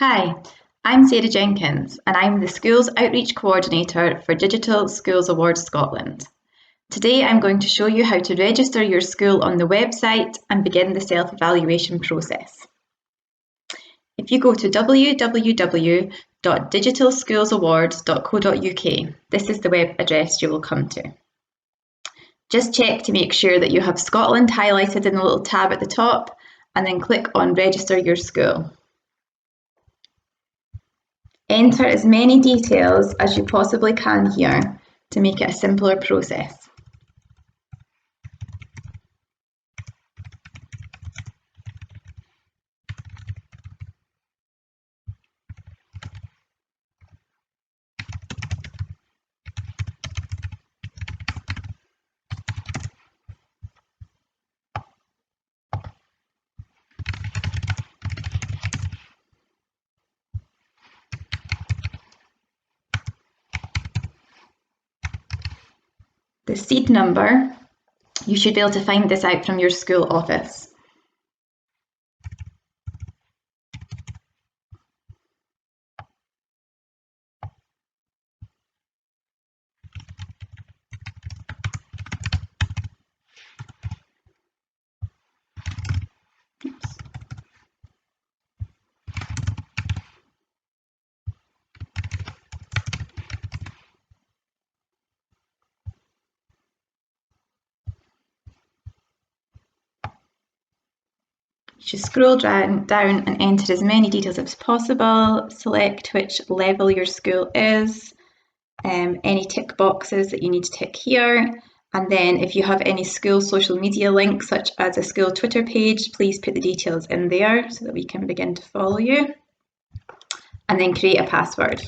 Hi, I'm Sarah Jenkins and I'm the Schools Outreach Coordinator for Digital Schools Awards Scotland. Today I'm going to show you how to register your school on the website and begin the self-evaluation process. If you go to www.digitalschoolsawards.co.uk, this is the web address you will come to. Just check to make sure that you have Scotland highlighted in the little tab at the top and then click on Register Your School. Enter as many details as you possibly can here to make it a simpler process. The seed number, you should be able to find this out from your school office. You should scroll down and enter as many details as possible. Select which level your school is, any tick boxes that you need to tick here, and then if you have any school social media links such as a school Twitter page, please put the details in there so that we can begin to follow you, and then create a password.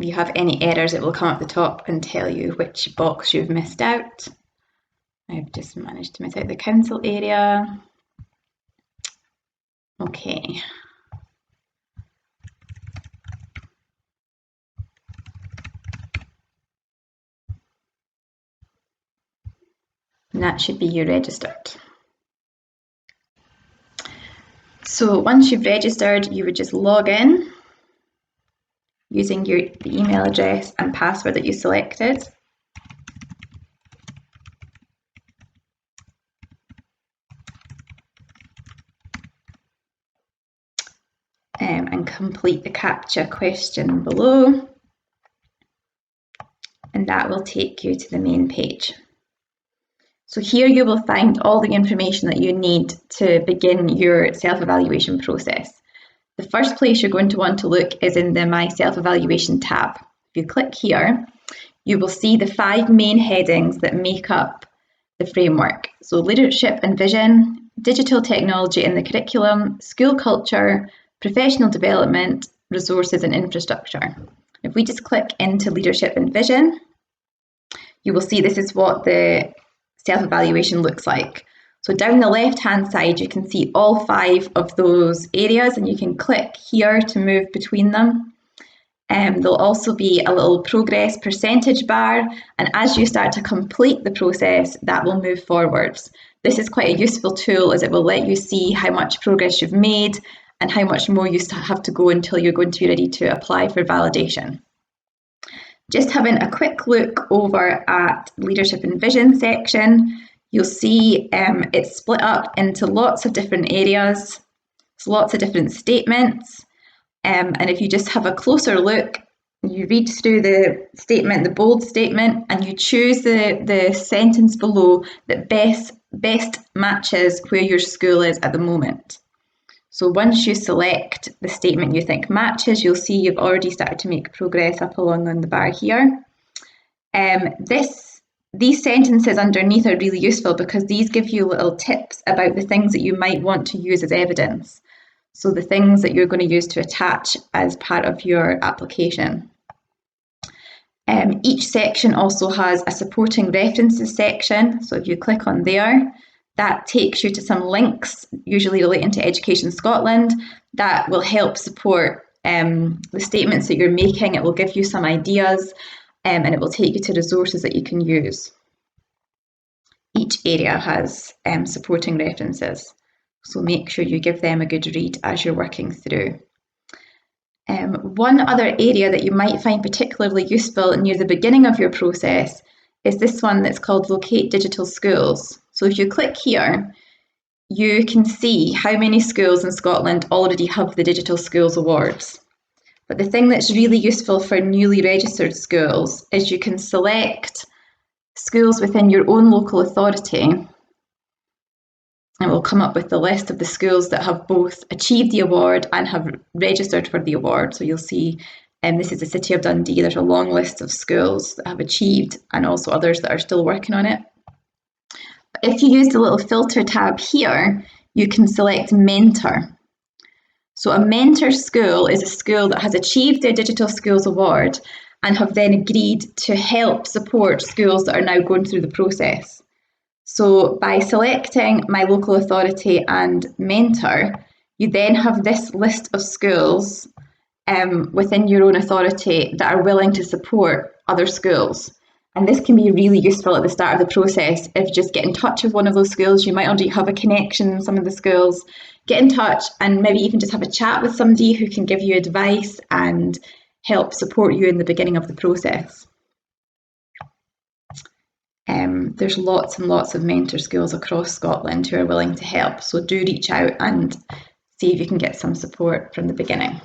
If you have any errors, it will come up the top and tell you which box you've missed out. I've just managed to miss out the council area. Okay. And that should be you registered. So once you've registered, you would just log in using the email address and password that you selected. And complete the CAPTCHA question below. And that will take you to the main page. So here you will find all the information that you need to begin your self-evaluation process. The first place you're going to want to look is in the My Self-Evaluation tab. If you click here, you will see the 5 main headings that make up the framework. So leadership and vision, digital technology in the curriculum, school culture, professional development, resources and infrastructure. If we just click into leadership and vision, you will see this is what the self-evaluation looks like. So down the left-hand side, you can see all 5 of those areas and you can click here to move between them. There'll also be a little progress percentage bar, and as you start to complete the process, that will move forwards. This is quite a useful tool as it will let you see how much progress you've made and how much more you have to go until you're going to be ready to apply for validation. Just having a quick look over at leadership and vision section, you'll see it's split up into lots of different areas, lots of different statements. And if you just have a closer look, you read through the statement, the bold statement, and you choose the sentence below that best matches where your school is at the moment. So once you select the statement you think matches, you'll see you've already started to make progress up along on the bar here. These sentences underneath are really useful because these give you little tips about the things that you might want to use as evidence. So the things that you're going to use to attach as part of your application. Each section also has a supporting references section. So if you click on there, that takes you to some links, usually relating to Education Scotland, that will help support the statements that you're making. It will give you some ideas, and it will take you to resources that you can use. Each area has supporting references, so make sure you give them a good read as you're working through. One other area that you might find particularly useful near the beginning of your process is this one that's called Locate Digital Schools. So if you click here, you can see how many schools in Scotland already have the Digital Schools Awards. But the thing that's really useful for newly registered schools is you can select schools within your own local authority, and we'll come up with the list of the schools that have both achieved the award and have registered for the award. So you'll see this is the City of Dundee. There's a long list of schools that have achieved and also others that are still working on it. If you use the little filter tab here, you can select Mentor. So a mentor school is a school that has achieved their Digital Schools Award and have then agreed to help support schools that are now going through the process. So by selecting My Local Authority and Mentor, you then have this list of schools within your own authority that are willing to support other schools. And this can be really useful at the start of the process. If you just get in touch with one of those schools, you might already have a connection in some of the schools. Get in touch and maybe even just have a chat with somebody who can give you advice and help support you in the beginning of the process. There's lots and lots of mentor schools across Scotland who are willing to help, so do reach out and see if you can get some support from the beginning.